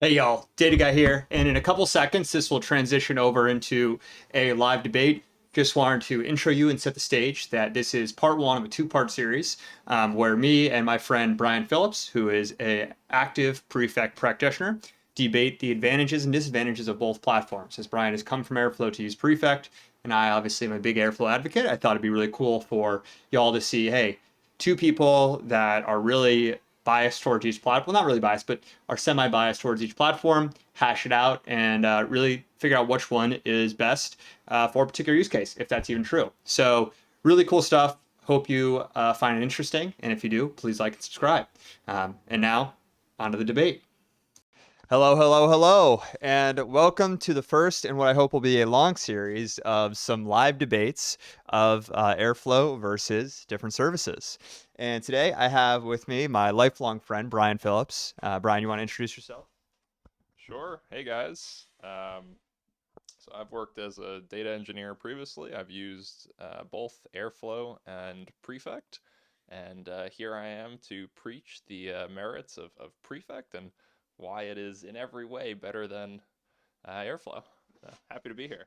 Hey y'all, Data Guy here, and in a couple seconds, this will transition over into a live debate. Just wanted to intro you and set the stage that this is part one of a two-part series where me and my friend Brian Phillips, who is an active Prefect practitioner, debate the advantages and disadvantages of both platforms. As Brian has come from Airflow to use Prefect, and I obviously am a big Airflow advocate, I thought it'd be really cool for y'all to see, hey, two people that are really biased towards each platform. Well, not really biased, but are semi-biased towards each platform, hash it out, and really figure out which one is best for a particular use case, if that's even true. So really cool stuff. Hope you find it interesting. And if you do, please like and subscribe. And now, on to the debate. Hello, hello, hello, and welcome to the first and what I hope will be a long series of some live debates of Airflow versus different services. And today I have with me my lifelong friend, Brian Phillips. Brian, you want to introduce yourself? Sure. Hey guys. So I've worked as a data engineer previously. I've used both Airflow and Prefect, and here I am to preach the merits of Prefect and why it is in every way better than Airflow. Happy to be here.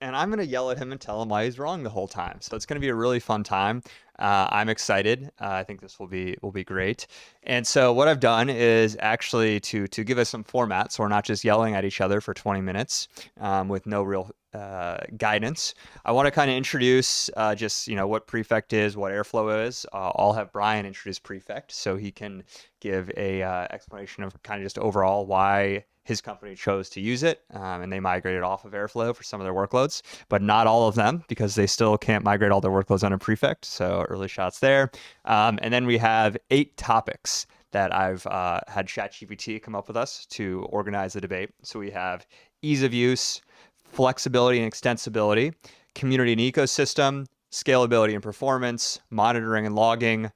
And I'm going to yell at him and tell him why he's wrong the whole time. So it's going to be a really fun time. I'm excited. I think this will be great. And so what I've done is actually to give us some format, so we're not just yelling at each other for 20 minutes with no real guidance. I want to kind of introduce just what Prefect is, what Airflow is. I'll have Brian introduce Prefect so he can give a explanation of kind of just overall why his company chose to use it, and they migrated off of Airflow for some of their workloads, but not all of them because they still can't migrate all their workloads onto Prefect. So early shots there. And then we have 8 topics that I've had ChatGPT come up with us to organize the debate. So we have ease of use, flexibility and extensibility, community and ecosystem, scalability and performance, monitoring and logging,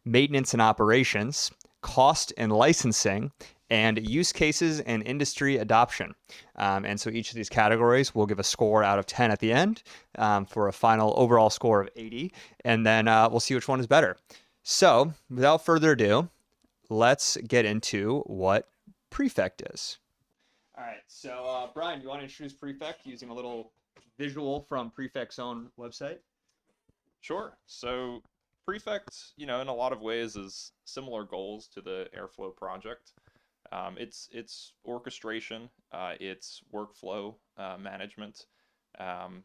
maintenance and operations, cost and licensing, and use cases and industry adoption. And so each of these categories will give a score out of 10 at the end for a final overall score of 80. And then we'll see which one is better. So without further ado, let's get into what Prefect is. All right. So, Brian, you want to introduce Prefect using a little visual from Prefect's own website? Sure. So Prefect, in a lot of ways is similar goals to the Airflow project. It's orchestration, it's workflow management. Um,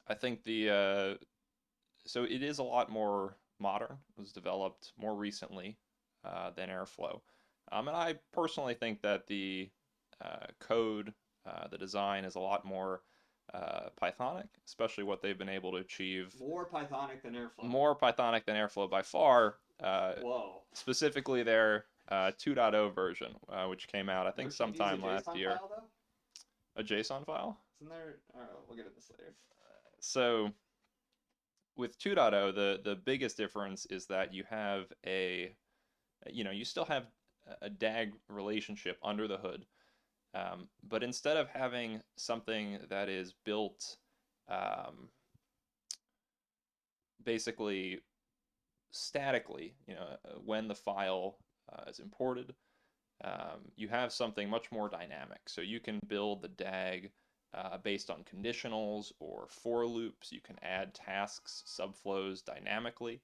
I think so it is a lot more modern. It was developed more recently than Airflow, and I personally think that the code, the design is a lot more Pythonic, especially what they've been able to achieve. More Pythonic than Airflow. More Pythonic than Airflow by far. Whoa. Specifically their 2.0 version, which came out I think Don't you use a sometime last JSON year. file though? A JSON file. Isn't there? All right, we'll get into this later. So with 2.0, the biggest difference is that you still have a DAG relationship under the hood, but instead of having something that is built um, basically statically, when the file is imported, you have something much more dynamic. So you can build the DAG based on conditionals or for loops. You can add tasks, subflows dynamically.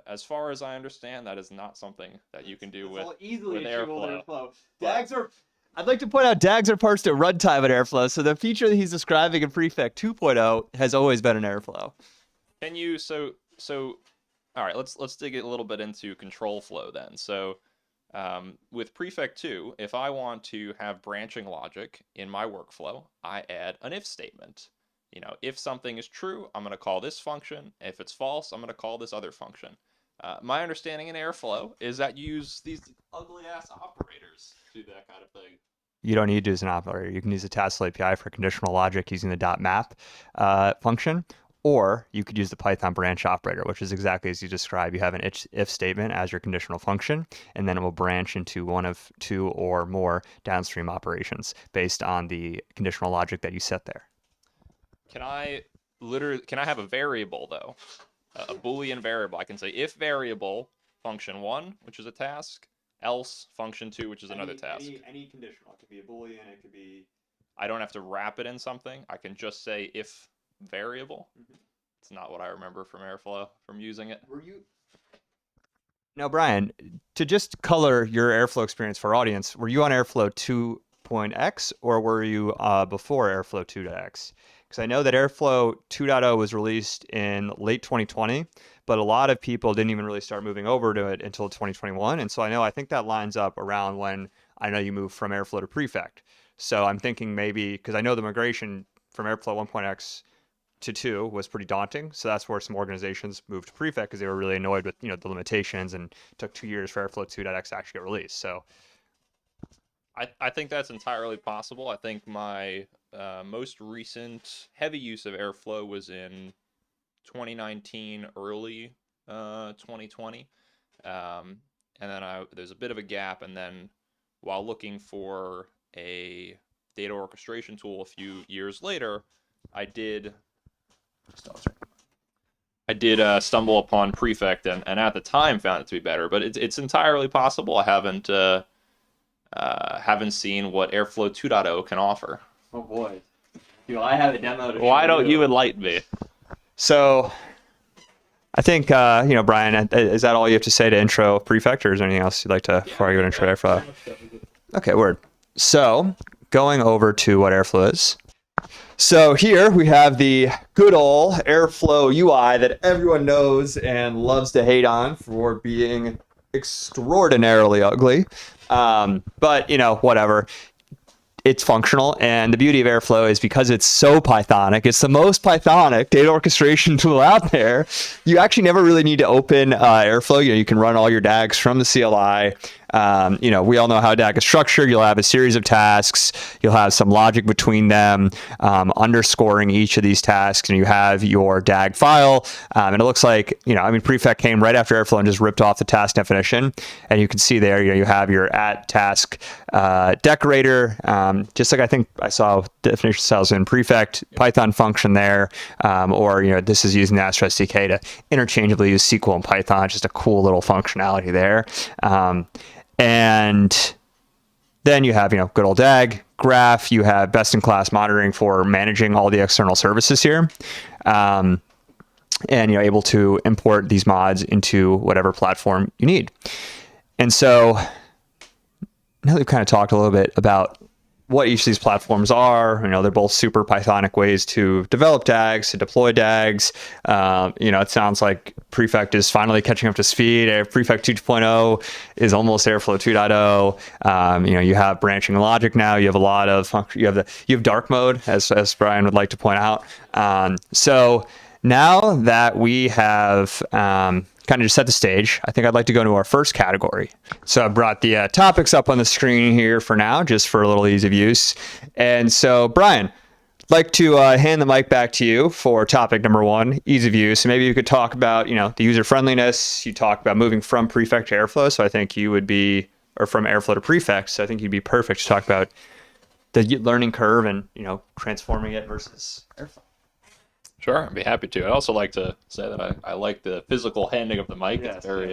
As far as I understand, that is not something that you can do It's with all easily achievable with Airflow. Airflow. But DAGs are. I'd like to point out DAGs are parsed at runtime in Airflow, so the feature that he's describing in Prefect 2.0 has always been in Airflow. can you so all right, let's dig a little bit into control flow then. So with Prefect 2, if I want to have branching logic in my workflow, I add an if statement. If something is true, I'm going to call this function. If it's false, I'm going to call this other function. My understanding in Airflow is that you use these ugly ass operators to do that kind of thing. You don't need to use an operator. You can use a Tassel API for conditional logic using the .map function, or you could use the Python branch operator, which is exactly as you described. You have an if statement as your conditional function, and then it will branch into one of two or more downstream operations based on the conditional logic that you set there. Can I have a variable though? A Boolean variable. I can say if variable function one, which is a task, else function 2, which is another task. Any conditional. It could be a boolean. It could be. I don't have to wrap it in something. I can just say if variable. Mhm. It's not what I remember from Airflow from using it. Were you Now, Brian, to just color your Airflow experience for our audience, were you on Airflow 2.x or were you before Airflow 2.x? Because I know that Airflow 2.0 was released in late 2020, but a lot of people didn't even really start moving over to it until 2021. And so I think that lines up around when I know you moved from Airflow to Prefect. So I'm thinking maybe, because I know the migration from Airflow 1.x to 2 was pretty daunting. So that's where some organizations moved to Prefect because they were really annoyed with the limitations, and it took 2 years for Airflow 2.x to actually get released. So I think that's entirely possible. I think my most recent heavy use of Airflow was in 2019, early 2020. And then there's a bit of a gap. And then while looking for a data orchestration tool a few years later, I did stumble upon Prefect, and at the time found it to be better. But it's entirely possible. I haven't seen what Airflow 2.0 can offer. oh boy, I have a demo to Why show don't you you. enlighten me? So I think Brian, is that all you have to say to intro Prefect, or is there anything else you'd like to before I go to intro Airflow? Okay, word. So going over to what Airflow is. So here we have the good old Airflow UI that everyone knows and loves to hate on for being extraordinarily ugly. But whatever. It's functional, and the beauty of Airflow is because it's so Pythonic, it's the most Pythonic data orchestration tool out there. You actually never really need to open Airflow. You can run all your DAGs from the CLI. We all know how DAG is structured. You'll have a series of tasks. You'll have some logic between them, underscoring each of these tasks, and you have your DAG file. And it looks like, Prefect came right after Airflow and just ripped off the task definition. And you can see there, you have your at task decorator, just like I think I saw definition styles in Prefect, Python function there, or this is using the Astro SDK to interchangeably use SQL and Python. Just a cool little functionality there. And then you have, good old DAG, graph, you have best-in-class monitoring for managing all the external services here. And able to import these mods into whatever platform you need. And so now that we've kind of talked a little bit about what each of these platforms are, they're both super Pythonic ways to develop DAGs, to deploy DAGs. It sounds like Prefect is finally catching up to speed. Prefect 2.0 is almost Airflow 2.0. You have branching logic now. You have a lot of you have dark mode, as Brian would like to point out. So now that we have kind of just set the stage, I think I'd like to go into our first category. So I brought the topics up on the screen here for now, just for a little ease of use. And so, Brian, I'd like to hand the mic back to you for topic number 1, ease of use. Maybe you could talk about, the user friendliness. You talked about moving from Prefect to Airflow, so I think you would be, or from Airflow to Prefect, so I think you'd be perfect to talk about the learning curve and, transforming it versus Airflow. Sure, I'd be happy to. I'd also like to say that I like the physical handing of the mic. Yes, it's very,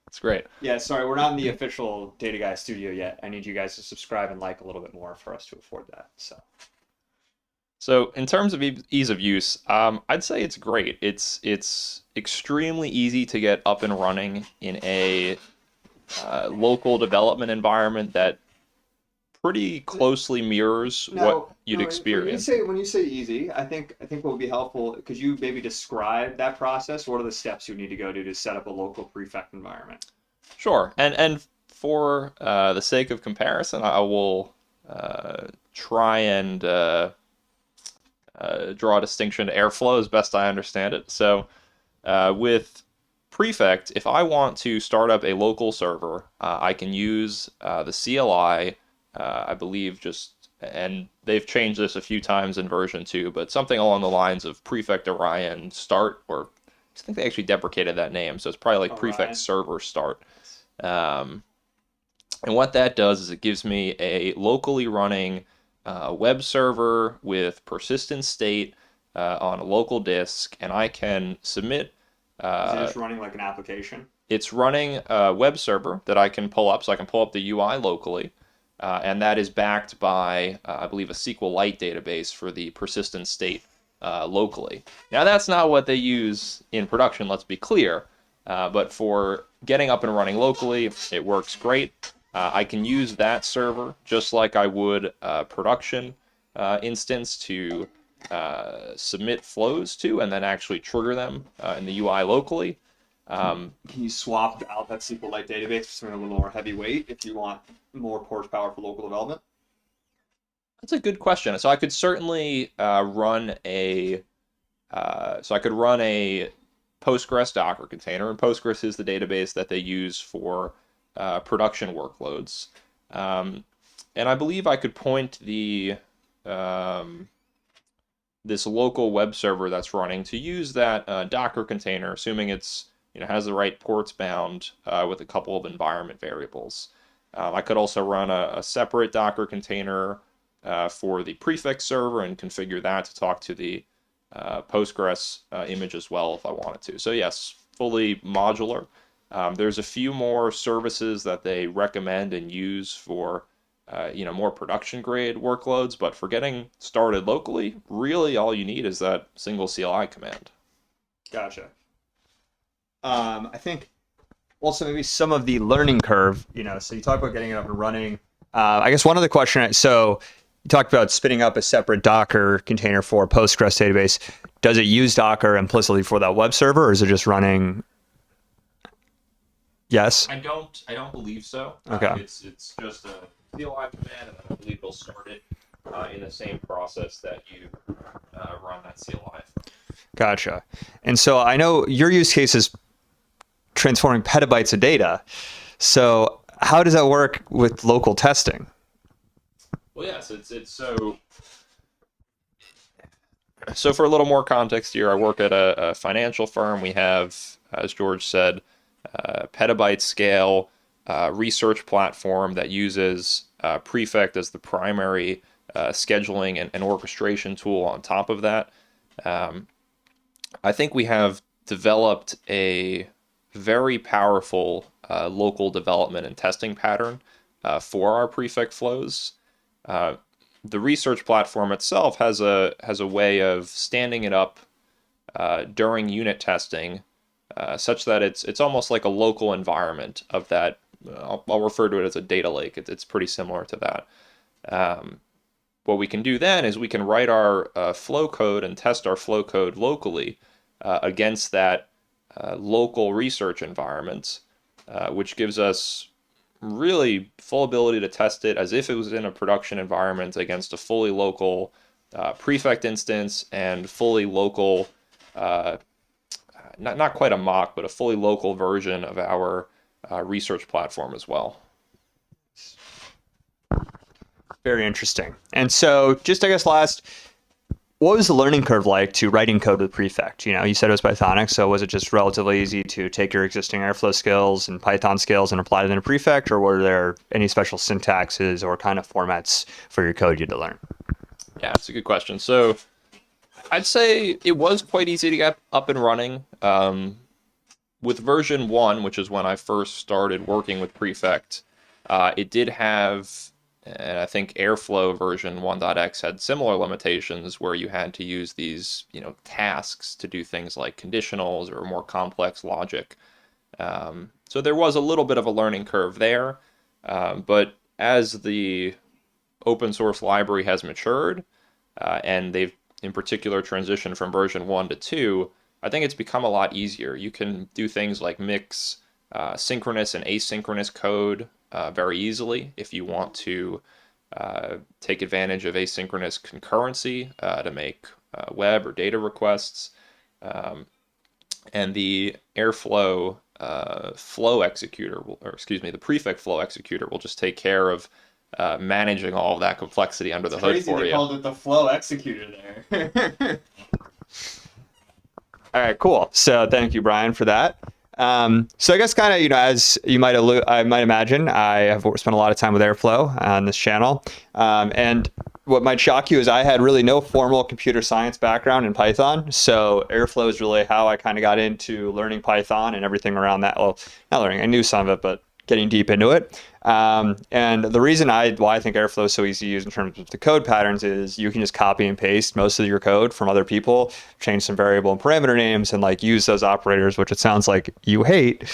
it's great. Yeah, sorry, we're not in the official Data Guy studio yet. I need you guys to subscribe and like a little bit more for us to afford that. So in terms of ease of use, I'd say it's great. It's extremely easy to get up and running in a local development environment that pretty closely mirrors what you'd experience. When you say easy, I think what would be helpful, could you maybe describe that process? What are the steps you need to go to set up a local Prefect environment? Sure, and for the sake of comparison, I will try and draw a distinction to Airflow as best I understand it. So with Prefect, if I want to start up a local server, I can use the CLI. I believe and they've changed this a few times in version 2, but something along the lines of Prefect Orion start, or I think they actually deprecated that name, so it's probably like Orion. Prefect server start. And what that does is it gives me a locally running web server with persistent state on a local disk, and I can submit. Is it just running like an application? It's running a web server that I can pull up, so I can pull up the UI locally, and that is backed by, I believe, a SQLite database for the persistent state locally. Now, that's not what they use in production, let's be clear, but for getting up and running locally, it works great. I can use that server just like I would a production instance to submit flows to and then actually trigger them in the UI locally. Can you swap out that SQLite database for something a little more heavyweight if you want more horsepower for local development? That's a good question. So I could certainly run a so I could run a Postgres Docker container, and Postgres is the database that they use for production workloads. Um, and I believe I could point the um, this local web server that's running to use that Docker container, assuming it's has the right ports bound with a couple of environment variables. I could also run a separate Docker container for the Prefect server and configure that to talk to the Postgres image as well if I wanted to. So yes, fully modular. There's a few more services that they recommend and use for more production grade workloads, but for getting started locally, really all you need is that single CLI command. Gotcha. I think also maybe some of the learning curve, so you talk about getting it up and running. I guess one other question, so you talked about spinning up a separate Docker container for a Postgres database. Does it use Docker implicitly for that web server, or is it just running? Yes. I don't believe so. Okay. It's just a CLI command, and then I believe it'll start it in the same process that you run that CLI. Gotcha. And so I know your use case is transforming petabytes of data. So how does that work with local testing? Well, yes, it's so for a little more context here, I work at a financial firm. We have, as George said, petabyte scale research platform that uses Prefect as the primary scheduling and orchestration tool on top of that. I think we have developed a very powerful local development and testing pattern for our Prefect flows. The research platform itself has a way of standing it up during unit testing, such that it's almost like a local environment of that. I'll refer to it as a data lake. It's pretty similar to that. What we can do then is we can write our flow code and test our flow code locally against that local research environment, which gives us really full ability to test it as if it was in a production environment against a fully local Prefect instance and fully local, not quite a mock, but a fully local version of our research platform as well. Very interesting. And so just, I guess, last, what was the learning curve like to writing code with Prefect? You said it was Pythonic, so was it just relatively easy to take your existing Airflow skills and Python skills and apply them to Prefect, or were there any special syntaxes or kind of formats for your code you had to learn? Yeah, that's a good question. So I'd say it was quite easy to get up and running. With version 1, which is when I first started working with Prefect, it did have, and I think Airflow version 1.x had similar limitations where you had to use these, tasks to do things like conditionals or more complex logic. So there was a little bit of a learning curve there, but as the open source library has matured, and they've in particular transitioned from version 1 to 2, I think it's become a lot easier. You can do things like mix synchronous and asynchronous code very easily if you want to take advantage of asynchronous concurrency to make web or data requests. And the Airflow flow executor, the Prefect flow executor will just take care of managing all of that complexity under the hood for you. They called it the flow executor there. All right, cool. So thank you, Brian, for that. So I guess kind of, as you I might imagine, I have spent a lot of time with Airflow on this channel. And what might shock you is I had really no formal computer science background in Python. So Airflow is really how I kind of got into learning Python and everything around that. Well, not learning, I knew some of it, but getting deep into it. And the reason why I think Airflow is so easy to use in terms of the code patterns is you can just copy and paste most of your code from other people, change some variable and parameter names, and like use those operators, which it sounds like you hate,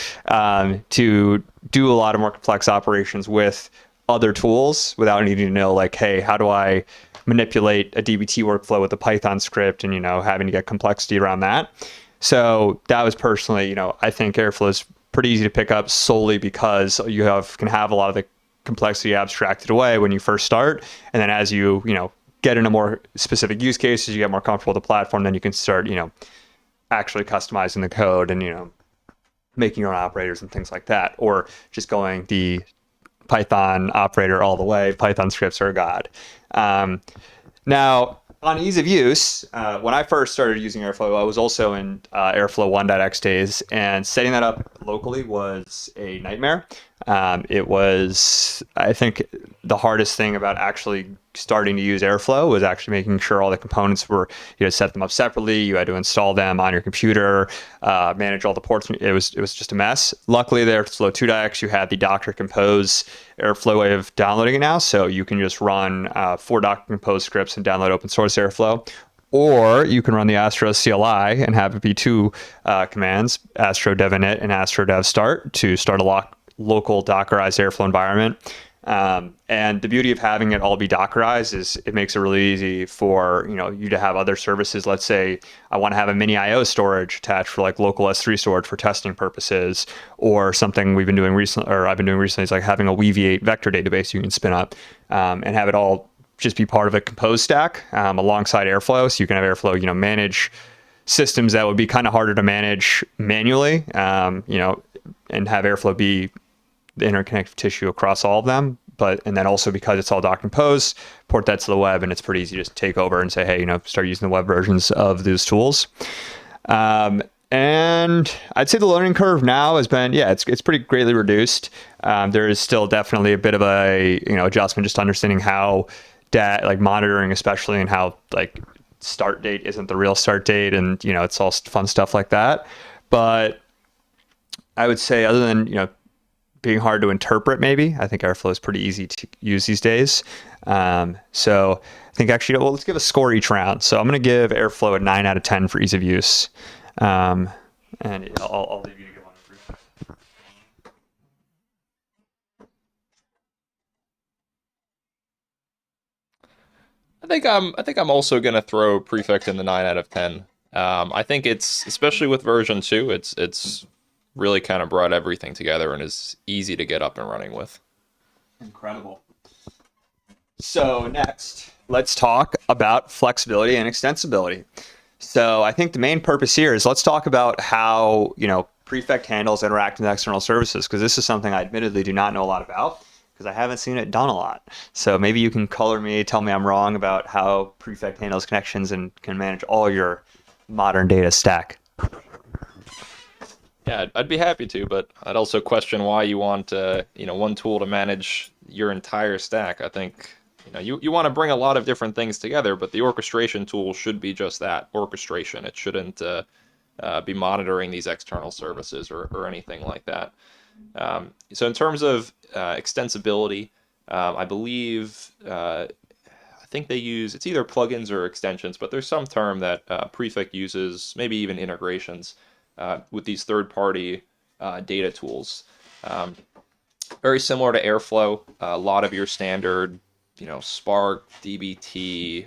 to do a lot of more complex operations with other tools without needing to know like, hey, how do I manipulate a DBT workflow with a Python script and, having to get complexity around that. So that was personally, I think Airflow is pretty easy to pick up solely because can have a lot of the complexity abstracted away when you first start. And then as you get into more specific use cases, you get more comfortable with the platform, then you can start, actually customizing the code and, making your own operators and things like that, or just going the Python operator all the way. Python scripts are god. Now, on ease of use, when I first started using Airflow, I was also in Airflow 1.x days, and setting that up locally was a nightmare. It was, I think, the hardest thing about actually starting to use Airflow was actually making sure all the components were, set them up separately. You had to install them on your computer, manage all the ports. It was just a mess. Luckily, there at Airflow 2.x, you had the Docker Compose Airflow way of downloading it now, so you can just run 4 Docker Compose scripts and download open source Airflow. Or you can run the Astro CLI and have it be 2 commands, Astro dev init and Astro dev start, to start a local Dockerized Airflow environment. And the beauty of having it all be Dockerized is it makes it really easy for you to have other services. Let's say I want to have a mini IO storage attached for like local S3 storage for testing purposes, or something we've been doing recently, or I've been doing recently, is like having a Weaviate vector database you can spin up and have it all just be part of a Compose stack alongside Airflow. So you can have Airflow, manage systems that would be kind of harder to manage manually, and have Airflow be the interconnective tissue across all of them. And then also, because it's all Docker Compose, port that to the web, and it's pretty easy to just take over and say, hey, start using the web versions of those tools. And I'd say the learning curve now has been, it's pretty greatly reduced. There is still definitely a bit of a adjustment, just understanding how monitoring, especially, and how like start date isn't the real start date, and it's all fun stuff like that. But I would say, other than being hard to interpret, maybe, I think Airflow is pretty easy to use these days. So I think actually, let's give a score each round. So I'm going to give Airflow a 9 out of 10 for ease of use. And I'll leave you to give one. I think I'm also gonna throw Prefect in the 9 out of 10. I think it's, especially with version 2, it's really kind of brought everything together and is easy to get up and running with. Incredible. So next, let's talk about flexibility and extensibility. So I think the main purpose here is, let's talk about how Prefect handles interacting with external services, because this is something I admittedly do not know a lot about, because I haven't seen it done a lot. So maybe you can color me, tell me I'm wrong about how Prefect handles connections and can manage all your modern data stack. Yeah, I'd be happy to, but I'd also question why you want one tool to manage your entire stack. I think you want to bring a lot of different things together, but the orchestration tool should be just that, orchestration. It shouldn't be monitoring these external services or anything like that. So in terms of extensibility, I believe I think they use, it's either plugins or extensions, but there's some term that Prefect uses, maybe even integrations with these third-party data tools. Very similar to Airflow. A lot of your standard, Spark, DBT,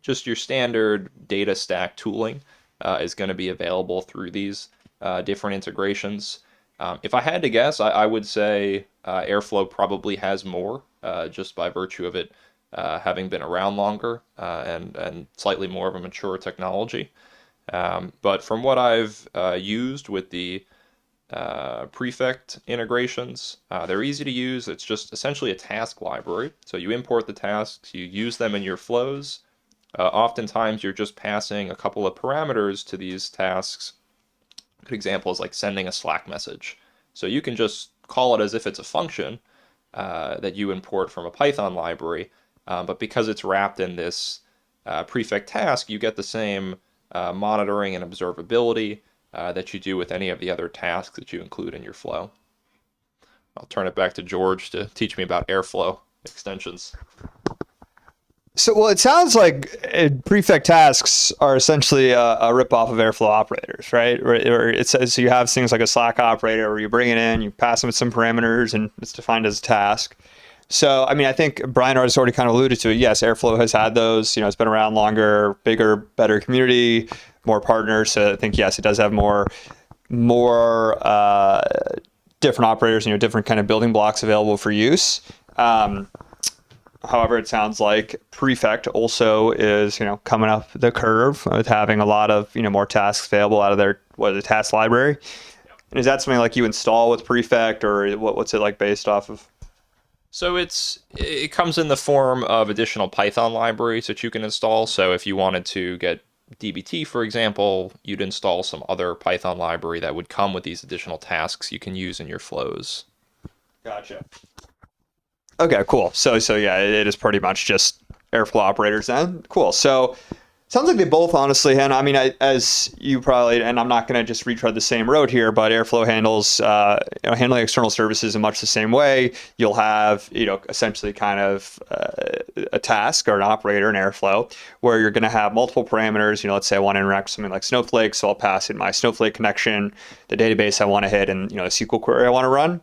just your standard data stack tooling is going to be available through these different integrations. If I had to guess, I would say Airflow probably has more, just by virtue of it having been around longer and slightly more of a mature technology. But from what I've used with the Prefect integrations, they're easy to use. It's just essentially a task library. So you import the tasks, you use them in your flows. Oftentimes you're just passing a couple of parameters to these tasks. A good example is like sending a Slack message. So you can just call it as if it's a function that you import from a Python library, But because it's wrapped in this Prefect task, you get the same monitoring and observability that you do with any of the other tasks that you include in your flow. I'll turn it back to George to teach me about Airflow extensions. So, well, it sounds like prefect tasks are essentially a ripoff of Airflow operators, right? Or it says so you have things like a Slack operator where you bring it in, you pass them with some parameters, and it's defined as a task. So, I mean, I think Brian has already kind of alluded to it. Yes, Airflow has had those. You know, it's been around longer, bigger, better community, more partners. So, I think yes, it does have more different operators. You know, different kind of building blocks available for use. Um, However, it sounds like Prefect also is, you know, coming up the curve with having a lot of, you know, more tasks available out of their the task library. And is that something like you install with Prefect, or what's it like based off of? So it comes in the form of additional Python libraries that you can install. So if you wanted to get DBT, for example, you'd install some other Python library that would come with these additional tasks you can use in your flows. Gotcha. Okay, cool. So yeah, it is pretty much just Airflow operators then. Cool. So sounds like they both honestly, and I mean, as you probably, and I'm not going to just retread the same road here, but Airflow handles, you know, handling external services in much the same way. You'll have, you know, essentially kind of a task or an operator in Airflow where you're going to have multiple parameters. You know, let's say I want to interact with something like Snowflake, so I'll pass in my Snowflake connection, the database I want to hit, and, you know, a SQL query I want to run.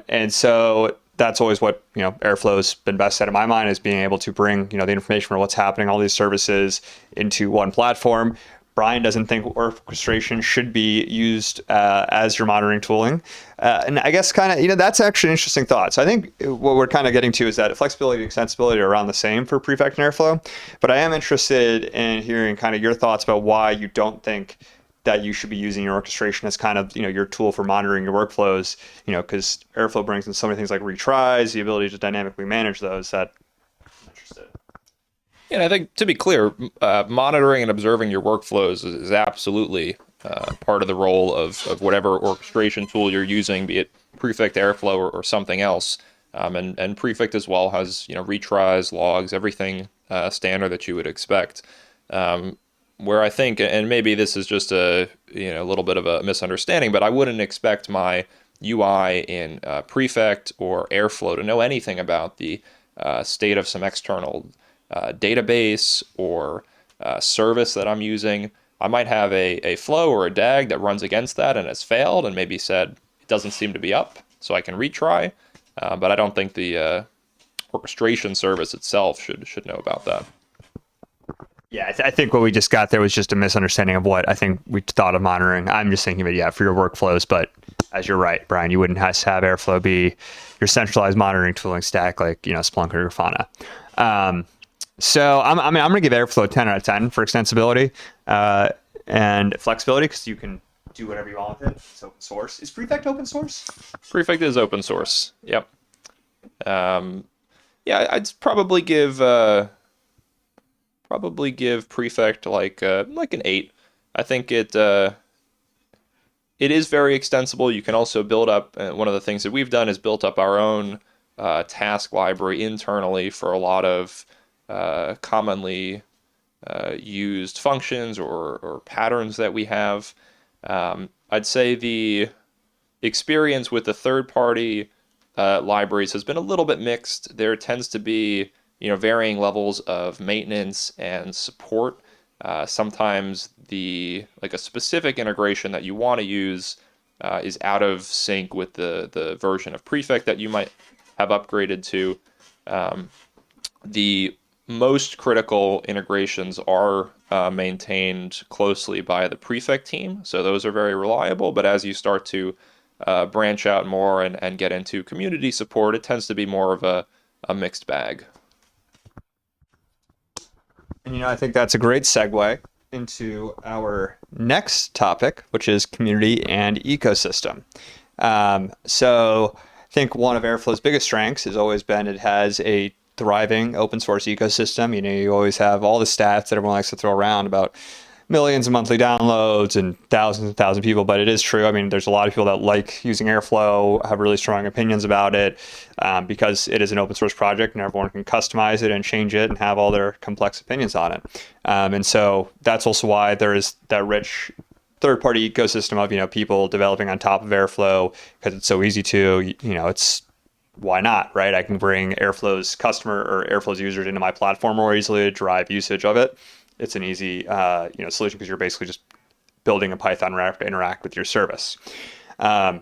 And so that's always what, you know, Airflow's been best at in my mind, is being able to bring, you know, the information for what's happening, all these services into one platform. Brian doesn't think orchestration should be used as your monitoring tooling. And I guess kind of, you know, that's actually an interesting thought. So I think what we're kind of getting to is that flexibility and extensibility are around the same for Prefect and Airflow. But I am interested in hearing kind of your thoughts about why you don't think that you should be using your orchestration as kind of, you know, your tool for monitoring your workflows, you know, because Airflow brings in so many things like retries, the ability to dynamically manage those. That I'm interested. Yeah, and I think to be clear, monitoring and observing your workflows is absolutely part of the role of whatever orchestration tool you're using, be it Prefect, Airflow, or something else. And Prefect as well has, you know, retries, logs, everything standard that you would expect. Where I think, and maybe this is just a, you know, a little bit of a misunderstanding, but I wouldn't expect my UI in Prefect or Airflow to know anything about the state of some external database or service that I'm using. I might have a flow or a DAG that runs against that and has failed and maybe said it doesn't seem to be up, so I can retry. But I don't think the orchestration service itself should know about that. Yeah, I think what we just got there was just a misunderstanding of what I think we thought of monitoring. I'm just thinking of it, yeah, for your workflows. But as you're right, Brian, you wouldn't have to have Airflow be your centralized monitoring tooling stack like, you know, Splunk or Grafana. So I mean, I'm going to give Airflow 10 out of 10 for extensibility and flexibility, because you can do whatever you want with it. It's open source. Is Prefect open source? Prefect is open source. Yep. Um, yeah, I'd probably give Prefect like an 8. I think it is very extensible. You can also build up. One of the things that we've done is built up our own task library internally for a lot of commonly used functions or patterns that we have. I'd say the experience with the third-party libraries has been a little bit mixed. There tends to be, you know, varying levels of maintenance and support. Sometimes a specific integration that you want to use is out of sync with the version of Prefect that you might have upgraded to. The most critical integrations are maintained closely by the Prefect team, so those are very reliable. But as you start to branch out more and get into community support, it tends to be more of a mixed bag. And, you know, I think that's a great segue into our next topic, which is community and ecosystem. So I think one of Airflow's biggest strengths has always been it has a thriving open source ecosystem. You know, you always have all the stats that everyone likes to throw around about millions of monthly downloads and thousands of people, but it is true. I mean, there's a lot of people that like using Airflow, have really strong opinions about it, because it is an open source project and everyone can customize it and change it and have all their complex opinions on it. And so that's also why there is that rich third-party ecosystem of people developing on top of Airflow, because it's so easy to it's why not, right? I can bring Airflow's customer or Airflow's users into my platform more easily to drive usage of it. It's an easy solution because you're basically just building a Python wrapper to interact with your service.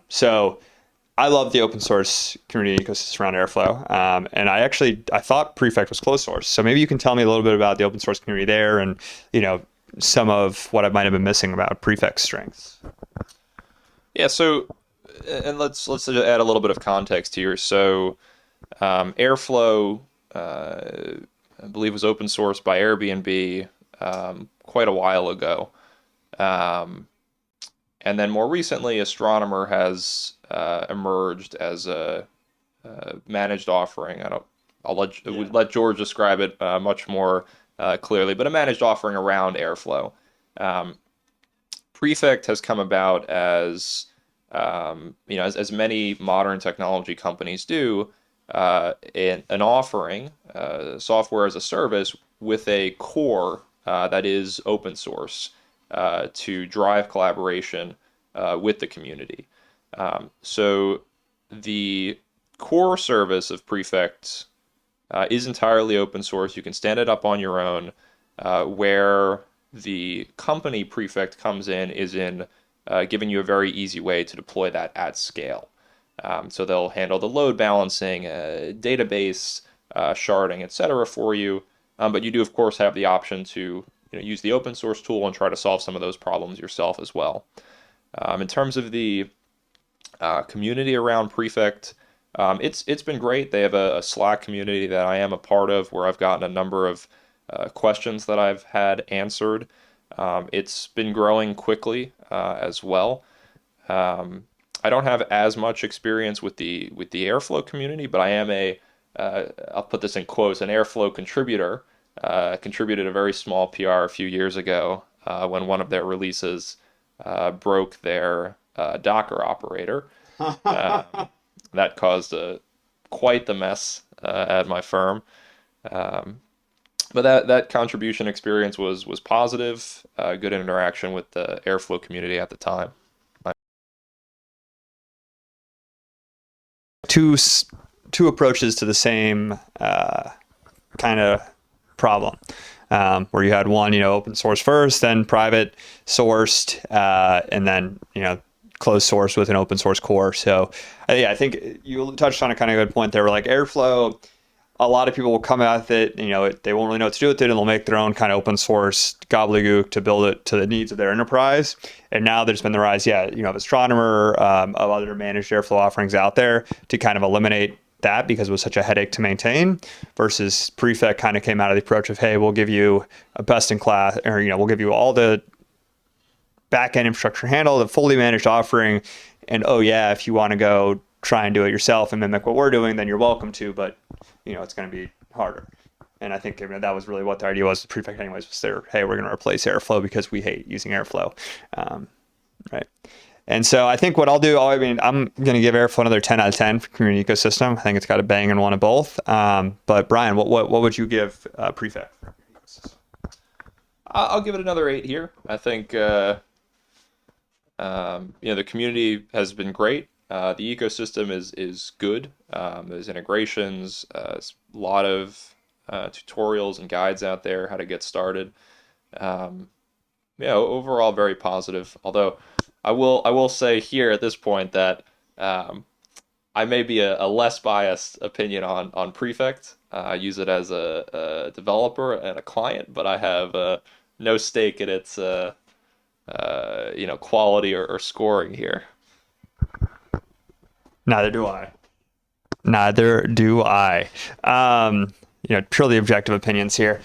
So I love the open source community ecosystem around Airflow, and I thought Prefect was closed source. So maybe you can tell me a little bit about the open source community there, and some of what I might have been missing about Prefect's strengths. Yeah, so and let's add a little bit of context here. So Airflow, I believe, was open sourced by Airbnb quite a while ago, um, and then more recently, Astronomer has emerged as a managed offering. I'll Yeah. let George describe it much more clearly, but a managed offering around Airflow. Um, Prefect has come about as as many modern technology companies do, an offering, software as a service with a core that is open source to drive collaboration with the community. So the core service of Prefect is entirely open source. You can stand it up on your own. Where the company Prefect comes in is in giving you a very easy way to deploy that at scale. So they'll handle the load balancing, database sharding, etc. for you. But you do, of course, have the option to use the open source tool and try to solve some of those problems yourself as well. In terms of the community around Prefect, it's been great. They have a Slack community that I am a part of where I've gotten a number of questions that I've had answered. It's been growing quickly as well. Um, I don't have as much experience with the Airflow community, but I am I'll put this in quotes, an Airflow contributor. Contributed a very small PR a few years ago when one of their releases broke their Docker operator. Um, that caused quite the mess at my firm. Um, but that contribution experience was positive. Good interaction with the Airflow community at the time. two two approaches to the same kind of problem, where you had one, open source first, then private sourced, and then closed source with an open source core. So yeah, I think you touched on a kind of good point there. Where like Airflow, a lot of people will come at it, they won't really know what to do with it, and they'll make their own kind of open source gobbledygook to build it to the needs of their enterprise. And now there's been the rise, of Astronomer, of other managed Airflow offerings out there to kind of eliminate that because it was such a headache to maintain. Versus Prefect kind of came out of the approach of, hey, we'll give you a best in class, or we'll give you all the back-end infrastructure handle, the fully managed offering. And oh yeah, if you want to go try and do it yourself and mimic what we're doing, then you're welcome to, but it's going to be harder. And I think that was really what the idea was. Prefect anyways was there, hey, we're going to replace Airflow because we hate using Airflow. Right. And so I think what I'll do, I'm going to give Airflow another 10 out of 10 for community ecosystem. I think it's got a bang in one of both. But Brian, what would you give Prefect? I'll give it another 8 here. I think the community has been great. The ecosystem is good. There's integrations, a lot of tutorials and guides out there how to get started. Um, Overall very positive. Although I will say here at this point that um, I may be a less biased opinion on Prefect. I use it as a developer and a client, but I have no stake in its quality or scoring here. Neither do I. Neither do I. Purely objective opinions here.